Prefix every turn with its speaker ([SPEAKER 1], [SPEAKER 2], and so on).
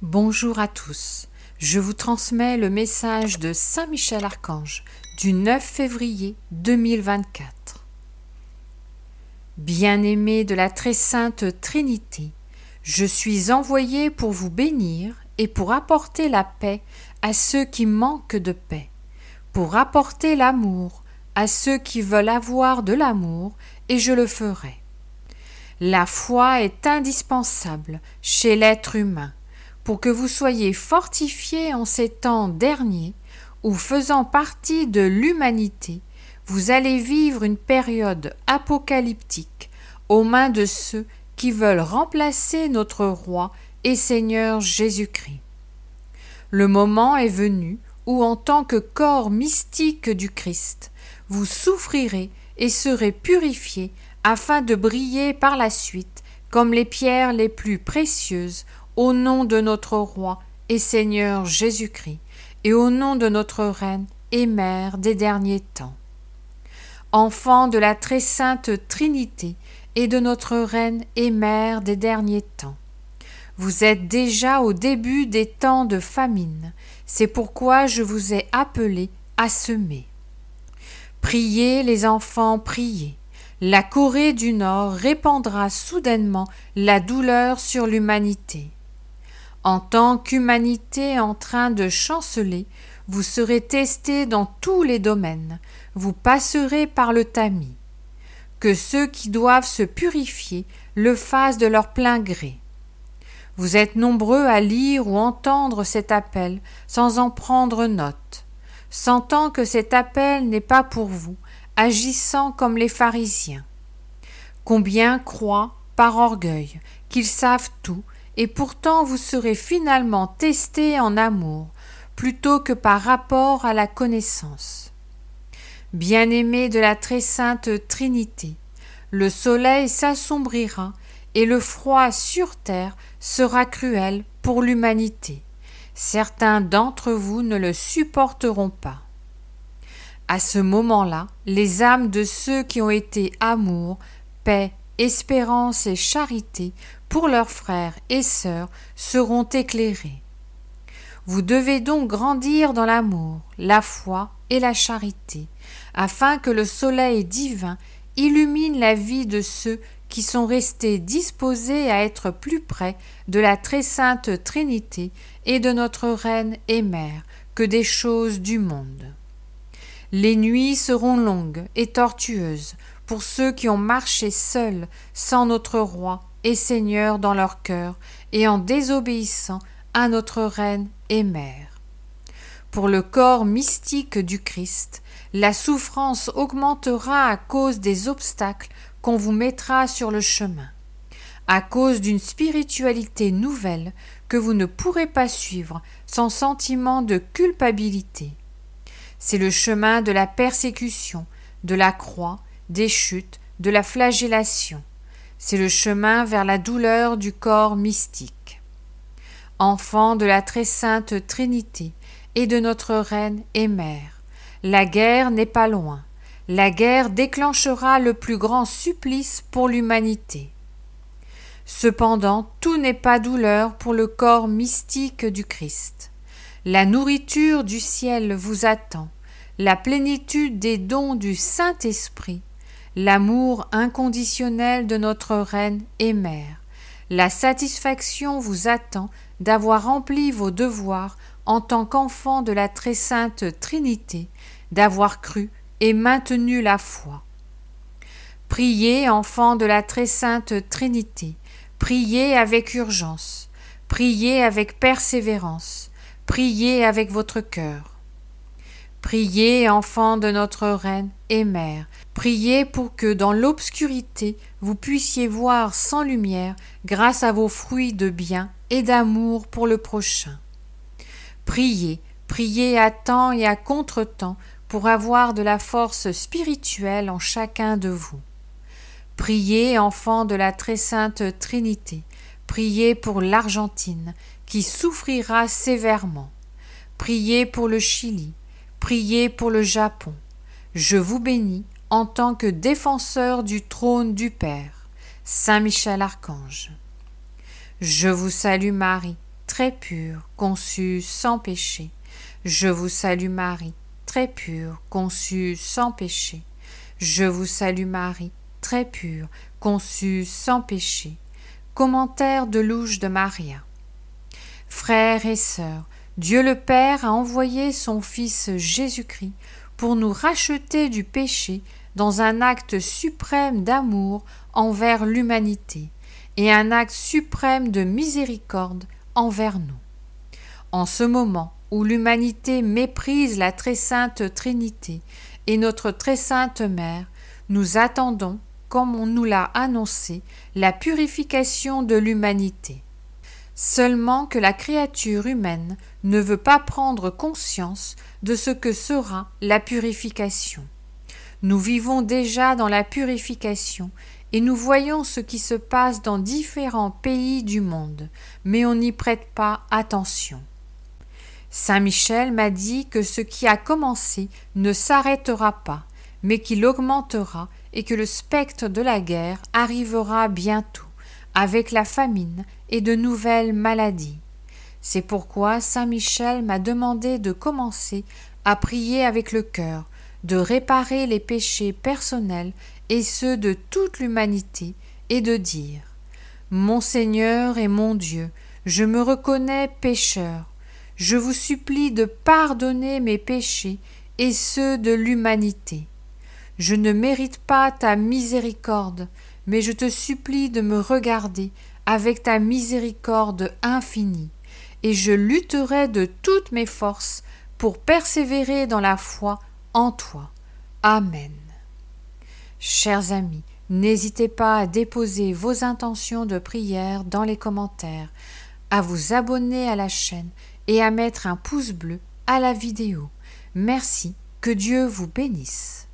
[SPEAKER 1] Bonjour à tous, je vous transmets le message de Saint Michel Archange du 9 février 2024. Bien-aimés de la très sainte Trinité, je suis envoyé pour vous bénir et pour apporter la paix à ceux qui manquent de paix, pour apporter l'amour à ceux qui veulent avoir de l'amour, et je le ferai. La foi est indispensable chez l'être humain, pour que vous soyez fortifiés en ces temps derniers où, faisant partie de l'humanité, vous allez vivre une période apocalyptique aux mains de ceux qui veulent remplacer notre Roi et Seigneur Jésus-Christ. Le moment est venu où, en tant que corps mystique du Christ, vous souffrirez et serez purifiés afin de briller par la suite comme les pierres les plus précieuses au nom de notre Roi et Seigneur Jésus-Christ, et au nom de notre Reine et Mère des derniers temps. Enfants de la très sainte Trinité et de notre Reine et Mère des derniers temps, vous êtes déjà au début des temps de famine, c'est pourquoi je vous ai appelés à semer. Priez les enfants, priez. La Corée du Nord répandra soudainement la douleur sur l'humanité. En tant qu'humanité en train de chanceler, vous serez testés dans tous les domaines, vous passerez par le tamis. Que ceux qui doivent se purifier le fassent de leur plein gré. Vous êtes nombreux à lire ou entendre cet appel sans en prendre note, sentant que cet appel n'est pas pour vous, agissant comme les pharisiens. Combien croient, par orgueil, qu'ils savent tout, et pourtant vous serez finalement testés en amour, plutôt que par rapport à la connaissance. Bien-aimés de la très sainte Trinité, le soleil s'assombrira et le froid sur terre sera cruel pour l'humanité. Certains d'entre vous ne le supporteront pas. À ce moment-là, les âmes de ceux qui ont été amour, paix, espérance et charité pour leurs frères et sœurs seront éclairés. Vous devez donc grandir dans l'amour, la foi et la charité, afin que le soleil divin illumine la vie de ceux qui sont restés disposés à être plus près de la très sainte Trinité et de notre Reine et Mère que des choses du monde. Les nuits seront longues et tortueuses pour ceux qui ont marché seuls sans notre Roi et Seigneur dans leur cœur et en désobéissant à notre Reine et Mère. Pour le corps mystique du Christ, la souffrance augmentera à cause des obstacles qu'on vous mettra sur le chemin, à cause d'une spiritualité nouvelle que vous ne pourrez pas suivre sans sentiment de culpabilité. C'est le chemin de la persécution, de la croix, des chutes, de la flagellation. C'est le chemin vers la douleur du corps mystique. Enfants de la très sainte Trinité et de notre Reine et Mère, la guerre n'est pas loin. La guerre déclenchera le plus grand supplice pour l'humanité. Cependant, tout n'est pas douleur pour le corps mystique du Christ. La nourriture du ciel vous attend, la plénitude des dons du Saint-Esprit, l'amour inconditionnel de notre Reine et Mère. La satisfaction vous attend d'avoir rempli vos devoirs en tant qu'enfant de la très sainte Trinité, d'avoir cru et maintenu la foi. Priez, enfants de la très sainte Trinité, priez avec urgence, priez avec persévérance, priez avec votre cœur. Priez, enfants de notre Reine et Mère, priez pour que dans l'obscurité vous puissiez voir sans lumière grâce à vos fruits de bien et d'amour pour le prochain. Priez, priez à temps et à contre-temps pour avoir de la force spirituelle en chacun de vous. Priez, enfants de la très sainte Trinité, priez pour l'Argentine qui souffrira sévèrement. Priez pour le Chili, priez pour le Japon. Je vous bénis en tant que défenseur du trône du Père. Saint Michel Archange. Je vous salue Marie, très pure, conçue sans péché. Je vous salue Marie, très pure, conçue sans péché. Je vous salue Marie, très pure, conçue sans péché. Commentaire de Louche de Maria. Frères et sœurs, Dieu le Père a envoyé son Fils Jésus-Christ pour nous racheter du péché dans un acte suprême d'amour envers l'humanité et un acte suprême de miséricorde envers nous. En ce moment où l'humanité méprise la très sainte Trinité et notre très sainte Mère, nous attendons, comme on nous l'a annoncé, la purification de l'humanité. Seulement que la créature humaine ne veut pas prendre conscience de ce que sera la purification. Nous vivons déjà dans la purification et nous voyons ce qui se passe dans différents pays du monde, mais on n'y prête pas attention. Saint Michel m'a dit que ce qui a commencé ne s'arrêtera pas, mais qu'il augmentera et que le spectre de la guerre arrivera bientôt, avec la famine et de nouvelles maladies. C'est pourquoi Saint Michel m'a demandé de commencer à prier avec le cœur, de réparer les péchés personnels et ceux de toute l'humanité, et de dire « Mon Seigneur et mon Dieu, je me reconnais pécheur. Je vous supplie de pardonner mes péchés et ceux de l'humanité. Je ne mérite pas ta miséricorde, mais je te supplie de me regarder avec ta miséricorde infinie, et je lutterai de toutes mes forces pour persévérer dans la foi en toi. Amen. Chers amis, n'hésitez pas à déposer vos intentions de prière dans les commentaires, à vous abonner à la chaîne et à mettre un pouce bleu à la vidéo. Merci, que Dieu vous bénisse.